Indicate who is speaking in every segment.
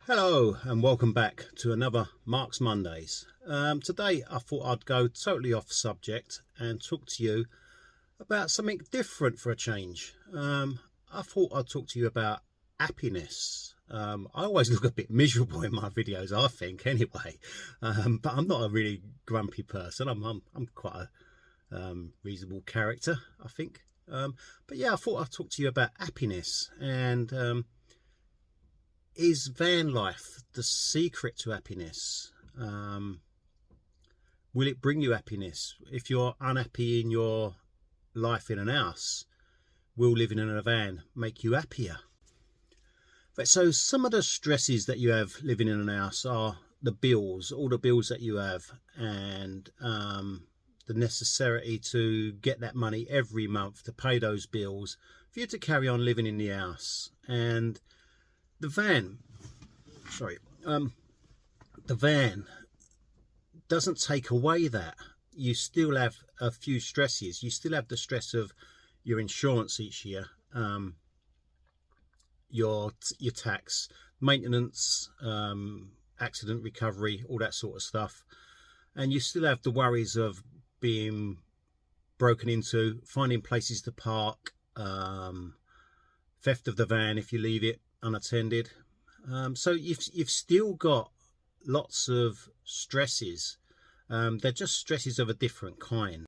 Speaker 1: Hello and welcome back to another Mark's Mondays. Today I thought I'd go totally off subject and talk to you about something different for a change. I thought I'd talk to you about happiness. I always look a bit miserable in my videos, I think, anyway. But I'm not a really grumpy person. I'm quite a reasonable character, I think. But yeah, I thought I'd talk to you about happiness and is van life the secret to happiness? Will it bring you happiness? If you're unhappy in your life in an house, will living in a van make you happier? But so some of the stresses that you have living in an house are the bills, all the bills that you have, and the necessity to get that money every month to pay those bills for you to carry on living in the house. And the van doesn't take away that. You still have a few stresses. You still have the stress of your insurance each year, your tax, maintenance, accident recovery, all that sort of stuff. And you still have the worries of being broken into, finding places to park, theft of the van if you leave it unattended. So you've still got lots of stresses. They're just stresses of a different kind.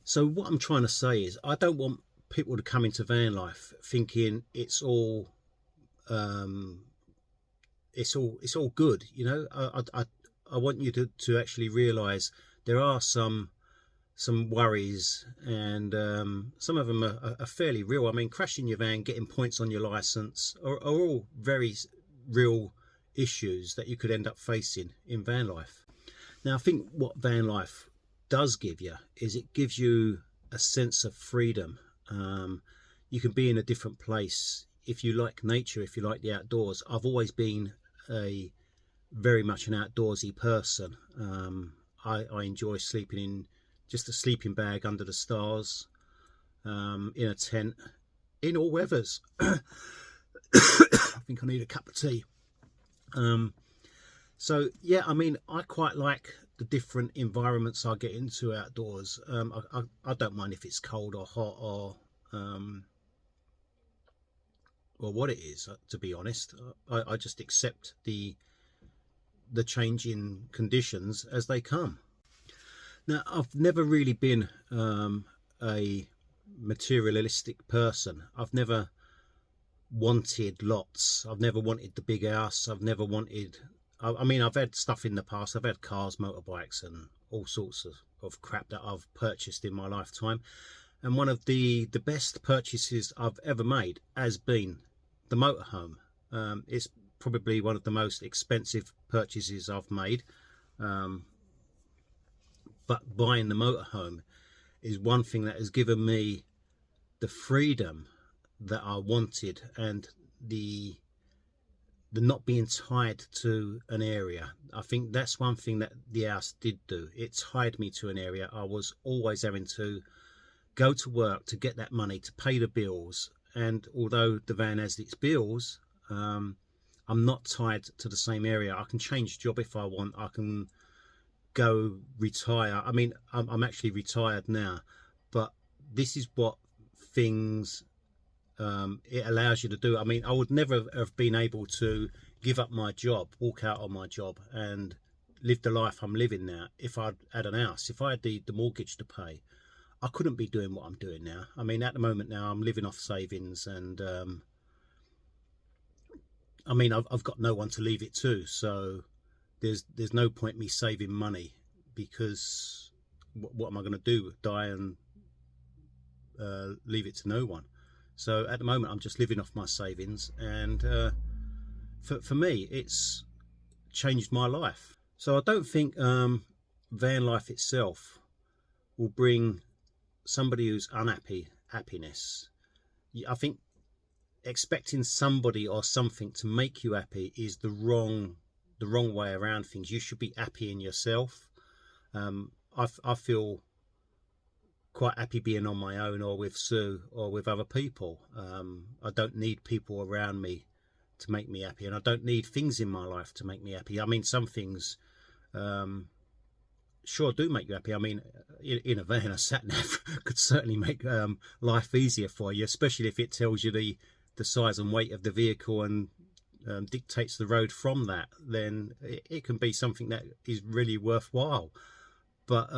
Speaker 1: So what I'm trying to say is, I don't want people to come into van life thinking it's all good. You know, I want you to actually realise there are some worries, and some of them are fairly real. I mean, crashing your van, getting points on your license are all very real issues that you could end up facing in van life. Now, I think what van life does give you is it gives you a sense of freedom. You can be in a different place. If you like nature, if you like the outdoors, I've always been very much an outdoorsy person. I enjoy sleeping in just a sleeping bag under the stars, in a tent, in all weathers. I think I need a cup of tea. So yeah, I mean, I quite like the different environments I get into outdoors. I don't mind if it's cold or hot or what it is, to be honest. I just accept the changing conditions as they come. Now, I've never really been a materialistic person. I've never wanted lots. I've never wanted the big house. I've never wanted... I mean, I've had stuff in the past. I've had cars, motorbikes, and all sorts of crap that I've purchased in my lifetime. And one of the best purchases I've ever made has been the motorhome. It's probably one of the most expensive purchases I've made. But buying the motorhome is one thing that has given me the freedom that I wanted, and the not being tied to an area. I think that's one thing that the house did do. It tied me to an area. I was always having to go to work to get that money to pay the bills, and although the van has its bills, I'm not tied to the same area. I can change job if I want. I can go retire. I mean, I'm actually retired now, but this is what things it allows you to do. I mean, I would never have been able to give up my job, walk out on my job and live the life I'm living now if I'd had an house. If I had the mortgage to pay, I couldn't be doing what I'm doing now. I mean, at the moment now, I'm living off savings, and I mean, I've got no one to leave it to, so there's no point me saving money, because what am I going to do? Die and leave it to no one? So at the moment, I'm just living off my savings, and for me, it's changed my life. So I don't think van life itself will bring somebody who's unhappy happiness. I think expecting somebody or something to make you happy is the wrong way around things. You should be happy in yourself. I feel quite happy being on my own, or with Sue, or with other people. I don't need people around me to make me happy, and I don't need things in my life to make me happy. I mean, some things sure do make you happy. I mean, in a van, a sat nav could certainly make life easier for you, especially if it tells you the size and weight of the vehicle and dictates the road from that. Then it can be something that is really worthwhile. But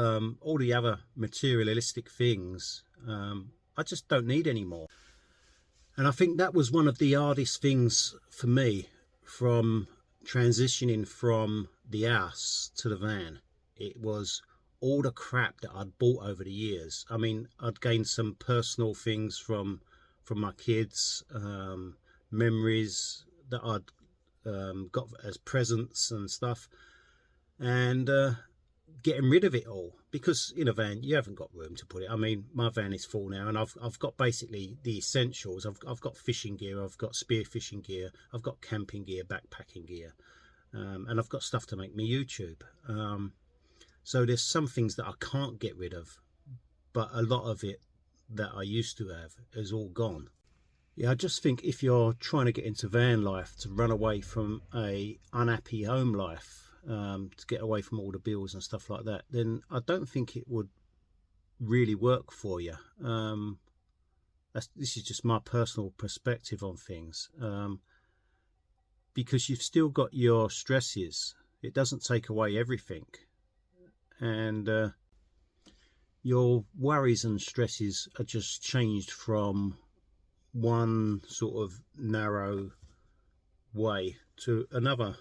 Speaker 1: all the other materialistic things, I just don't need anymore. And I think that was one of the hardest things for me from transitioning from the house to the van. It was all the crap that I'd bought over the years. I mean, I'd gained some personal things from my kids, memories that I'd got as presents and stuff, and getting rid of it all, because in a van you haven't got room to put it. I mean, my van is full now, and I've got basically the essentials. I've got fishing gear, I've got spear fishing gear, I've got camping gear, backpacking gear, and I've got stuff to make me YouTube. So there's some things that I can't get rid of, but a lot of it that I used to have is all gone. Yeah, I just think if you're trying to get into van life to run away from a unhappy home life, to get away from all the bills and stuff like that, then I don't think it would really work for you. This is just my personal perspective on things, because you've still got your stresses. It doesn't take away everything, and your worries and stresses are just changed from one sort of narrow way to another,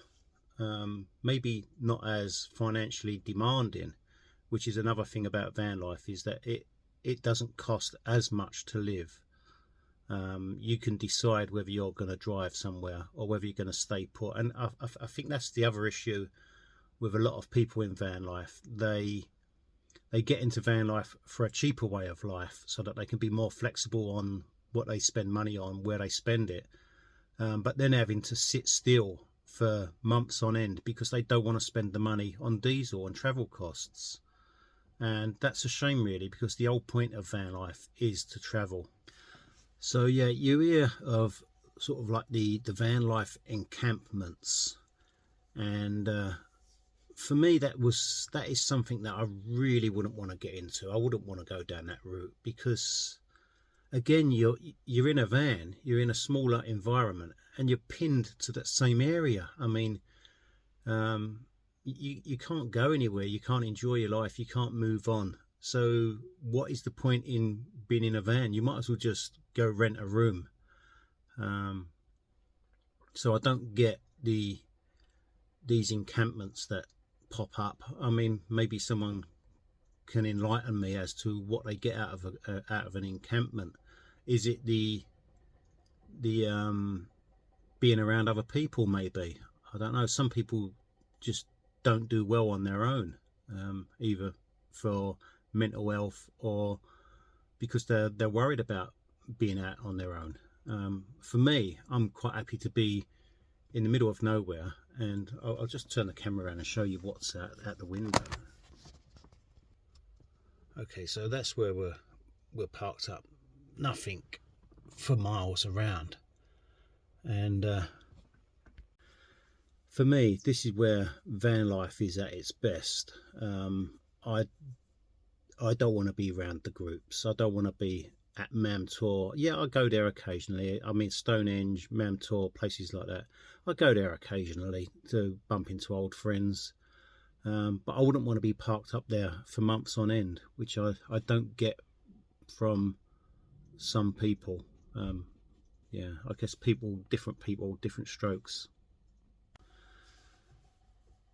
Speaker 1: maybe not as financially demanding, which is another thing about van life, is that it doesn't cost as much to live. You can decide whether you're going to drive somewhere or whether you're going to stay put, and I think that's the other issue with a lot of people in van life. They get into van life for a cheaper way of life so that they can be more flexible on what they spend money on, where they spend it, but then having to sit still for months on end because they don't want to spend the money on diesel and travel costs. And that's a shame, really, because the whole point of van life is to travel. So yeah, you hear of sort of like the van life encampments, and for me that is something that I really wouldn't want to get into. I wouldn't want to go down that route, because again, you're in a van, you're in a smaller environment, and you're pinned to that same area. I mean, you can't go anywhere, you can't enjoy your life, you can't move on. So what is the point in being in a van? You might as well just go rent a room. So I don't get these encampments that pop up. I mean, maybe someone can enlighten me as to what they get out of an encampment. Is it the being around other people? Maybe, I don't know. Some people just don't do well on their own, either for mental health or because they're worried about being out on their own. For me, I'm quite happy to be in the middle of nowhere, and I'll just turn the camera around and show you what's out the window. Okay, so that's where we're parked up. Nothing for miles around, and for me, this is where van life is at its best. I don't want to be around the groups. I don't want to be at Mamtor. Yeah, I go there occasionally. I mean, Stonehenge, Mamtor, places like that. I go there occasionally to bump into old friends. But I wouldn't want to be parked up there for months on end, which I don't get from some people. Yeah, I guess different people, different strokes.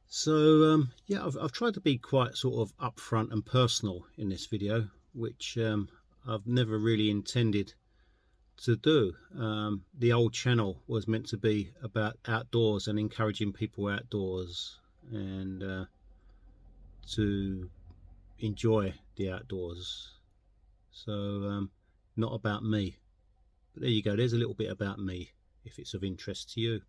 Speaker 1: So yeah, I've tried to be quite sort of upfront and personal in this video, which I've never really intended to do. The old channel was meant to be about outdoors and encouraging people outdoors, and to enjoy the outdoors. So not about me. But there you go, there's a little bit about me, if it's of interest to you.